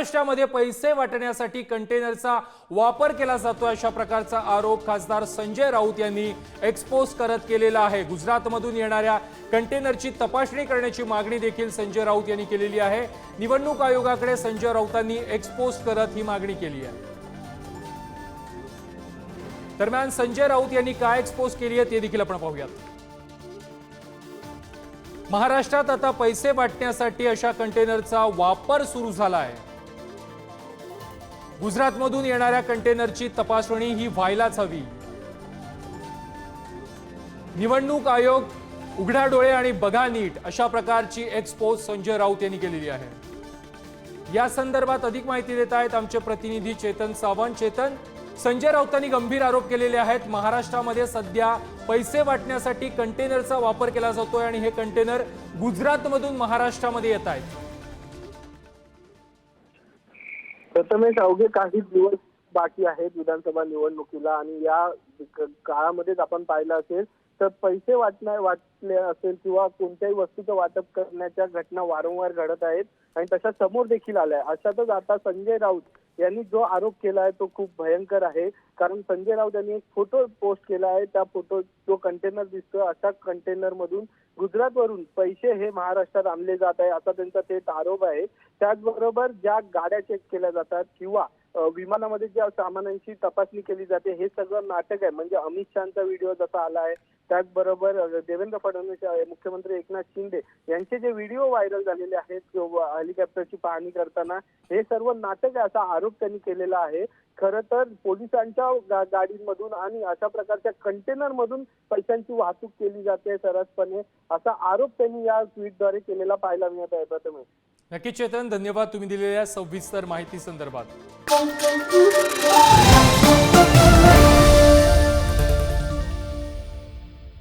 महाराष्ट्रामध्ये पैसे वाटण्यासाठी कंटेनरचा वापर केला जातो अशा प्रकारचा आरोप खासदार संजय राऊत यांनी एक्सपोज करत केलेला आहे। गुजरातमधून येणाऱ्या कंटेनरची तपासणी करण्याची मागणी देखील संजय राऊत यांनी केलेली आहे। निवडणूक आयोगाकडे संजय राऊतांनी एक्सपोज करत ही मागणी केली आहे। दरम्यान संजय राऊत यांनी काय एक्सपोज केली आहे ते देखील आपण पाहूयात। महाराष्ट्रात आता पैसे वाटण्यासाठी अशा कंटेनरचा वापर सुरू झाला आहे। गुजरातमधून येणाऱ्या कंटेनरची तपासणी ही व्हायलाच हवी। निवडणूक आयोग उघडा डोळे आणि बघा नीट अशा प्रकारची एक्सपोज संजय राऊत यांनी केलेली आहे। या संदर्भात अधिक माहिती देत आहेत आमचे प्रतिनिधी चेतन सावंत। चेतन, संजय राऊतांनी गंभीर आरोप केलेले आहेत। महाराष्ट्रामध्ये सध्या पैसे वाटण्यासाठी कंटेनरचा वापर केला जातोय आणि हे कंटेनर गुजरातमधून महाराष्ट्रामध्ये येत आहेत। प्रथमेश, अवघे काही दिवस बाकी आहेत विधानसभा निवडणुकीला आणि या काळामध्येच आपण पाहिलं असेल तर पैसे वाटले असेल किंवा कोणत्याही वस्तूचं वाटप करण्याच्या घटना वारंवार घडत आहेत आणि तशा समोर देखील आल्या। अशातच आता संजय राऊत यांनी जो आरोप केला आहे तो खूप भयंकर आहे। कारण संजय राऊत यांनी एक फोटो पोस्ट केला आहे। त्या फोटो जो कंटेनर दिसतो अशा कंटेनर मधून गुजरातवरून पैसे हे महाराष्ट्रात आणले जात आहे असा त्यांचा थेट आरोप आहे। त्याचबरोबर ज्या गाड्या चेक केल्या जातात किंवा विमानामध्ये ज्या सामानांची तपासणी केली जाते हे सगळं नाटक आहे। म्हणजे अमित शहाचा व्हिडिओ जसा आला आहे, त्याचबरोबर देवेंद्र फडणवीस मुख्यमंत्री एकनाथ शिंदे यांचे जे व्हिडिओ व्हायरल झालेले आहेत हेलिकॉप्टरची पाहणी करताना हे सर्व नाटक आहे असा आरोप त्यांनी केलेला आहे। खरं तर पोलिसांच्या गाडीमधून आणि अशा प्रकारच्या कंटेनर मधून पैशांची वाहतूक केली जाते सर्रासपणे असा आरोप त्यांनी या ट्विटद्वारे केलेला पाहायला मिळत आहे। प्रथमेश, नक्की चेतन, धन्यवाद तुम्ही दिलेल्या सविस्तर माहिती संदर्भात।